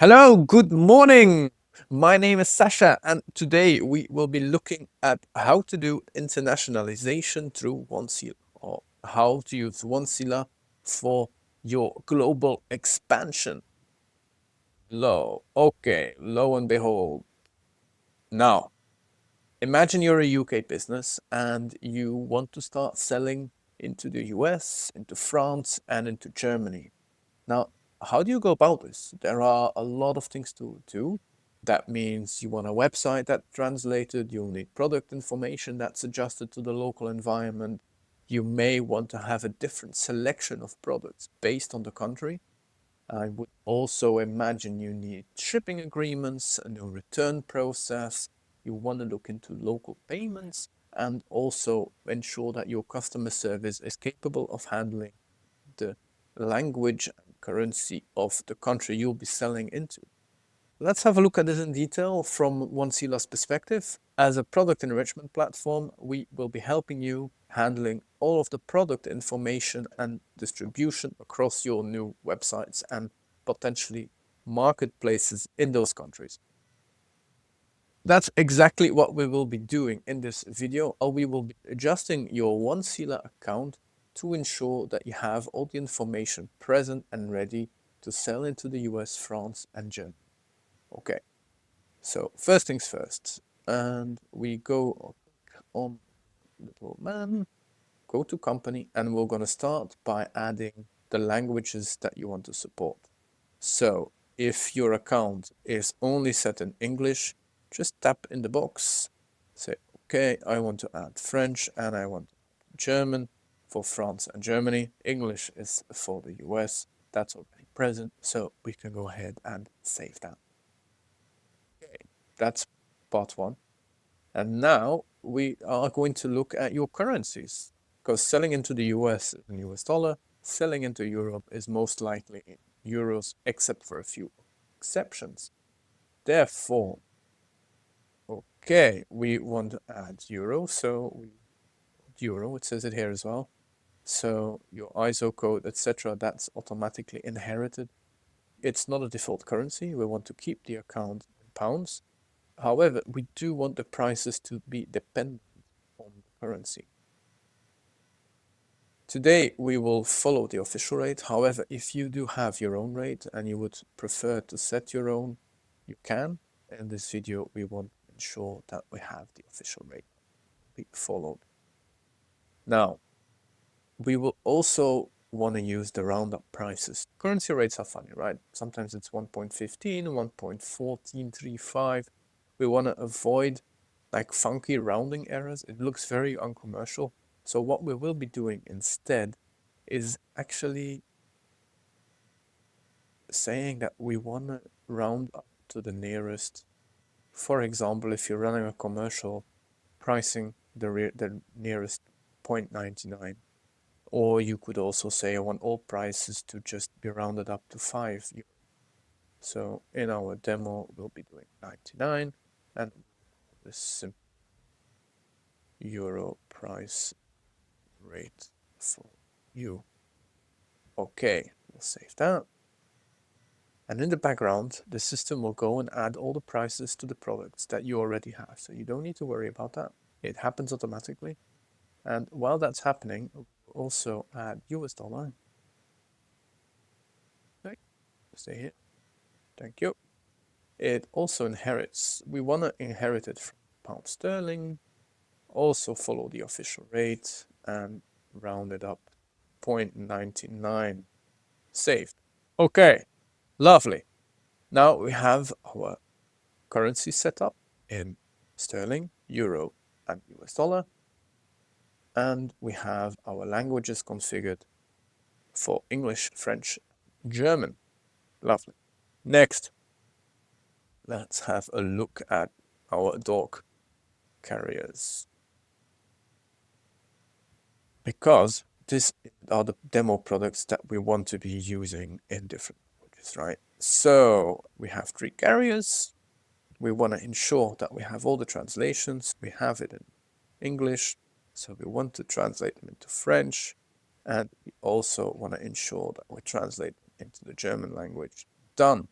Hello, good morning. My name is Sasha, and today we will be looking at how to do internationalization through OneSila, or how to use OneSila for your global expansion. Lo and behold. Now, imagine you're a UK business and you want to start selling into the US, into France, and into Germany. Now, how do you go about this? There are a lot of things to do. That means you want a website that's translated, you'll need product information that's adjusted to the local environment. You may want to have a different selection of products based on the country. I would also imagine you need shipping agreements, a new return process. You want to look into local payments and also ensure that your customer service is capable of handling the language and currency of the country you'll be selling into. Let's have a look at this in detail from OneSila's perspective. As a product enrichment platform, we will be helping you handling all of the product information and distribution across your new websites and potentially marketplaces in those countries. That's exactly what we will be doing in this video. We will be adjusting your OneSila account to ensure that you have all the information present and ready to sell into the US, France, and Germany. Okay, so first things first, and we go on little man, go to company, and we're going to start by adding the languages that you want to support. So if your account is only set in English, just tap in the box, say, okay, I want to add French and I want German for France and Germany. English is for the US. That's already present, so we can go ahead and save that. Okay, that's part one. And now we are going to look at your currencies, because selling into the US is in US dollar, selling into Europe is most likely in euros, except for a few exceptions. Therefore, okay, we want to add euro, so we euro, it says it here as well. So your ISO code, etc., that's automatically inherited. It's not a default currency. We want to keep the account in pounds. However, we do want the prices to be dependent on the currency. Today, we will follow the official rate. However, if you do have your own rate and you would prefer to set your own, you can. In this video, we want to ensure that we have the official rate be followed. Now, we will also want to use the roundup prices. Currency rates are funny, right? Sometimes it's 1.15, 1.1435. We want to avoid like funky rounding errors. It looks very uncommercial. So what we will be doing instead is actually saying that we want to round up to the nearest. For example, if you're running a commercial, pricing the nearest 0.99. Or you could also say I want all prices to just be rounded up to 5 euro. So in our demo, we'll be doing 99 and the simple euro price rate for you. Okay, we'll save that. And in the background, the system will go and add all the prices to the products that you already have. So you don't need to worry about that. It happens automatically. And while that's happening, we'll also add US dollar. Okay, stay here. Thank you. It also inherits, we want to inherit it from pound sterling, also follow the official rate and round it up 0.99. Saved. Okay, lovely. Now we have our currency set up in sterling, euro, and US dollar. And we have our languages configured for English, French, German. Lovely. Next, let's have a look at our dog carriers. Because these are the demo products that we want to be using in different languages, right? So we have 3 carriers. We want to ensure that we have all the translations. We have it in English, so we want to translate them into French. And we also want to ensure that we translate them into the German language. Done.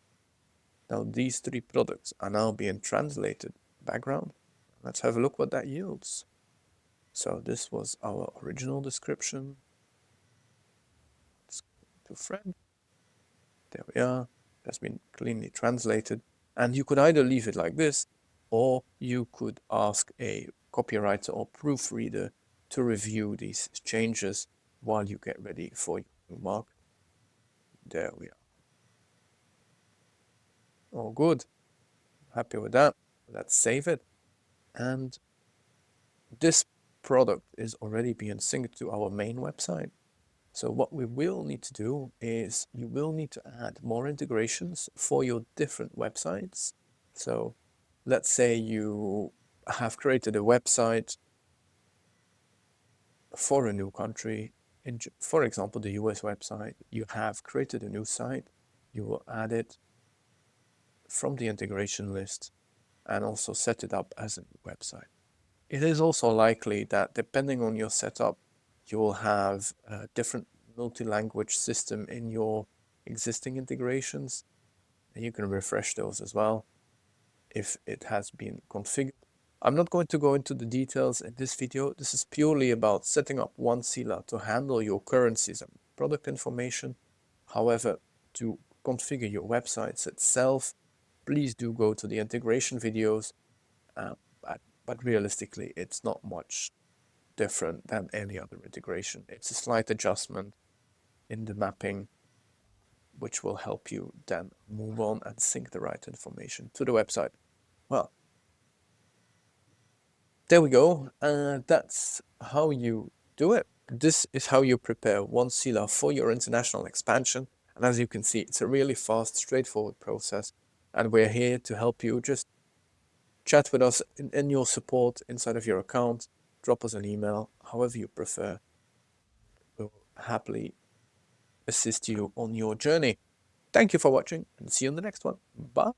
Now these three products are now being translated background. Let's have a look what that yields. So this was our original description. Let's go to friend. There we are. It has been cleanly translated. And you could either leave it like this, or you could ask a copywriter or proofreader to review these changes while you get ready for your market. There we are. All good. Happy with that. Let's save it. And this product is already being synced to our main website. So what we will need to do is you will need to add more integrations for your different websites. So let's say you have created a website for a new country. For example, the US website, you have created a new site. You will add it from the integration list and also set it up as a new website. It is also likely that depending on your setup, you will have a different multi-language system in your existing integrations, and you can refresh those as well if it has been configured. I'm not going to go into the details in this video. This is purely about setting up OneSila to handle your currencies and product information. However, to configure your websites itself, please do go to the integration videos. But realistically, it's not much different than any other integration. It's a slight adjustment in the mapping, which will help you then move on and sync the right information to the website. Well, there we go. That's how you do it. This is how you prepare OneSila for your international expansion. And as you can see, it's a really fast, straightforward process. And we're here to help you. Just chat with us in your support inside of your account. Drop us an email, however you prefer. We'll happily assist you on your journey. Thank you for watching and see you in the next one. Bye.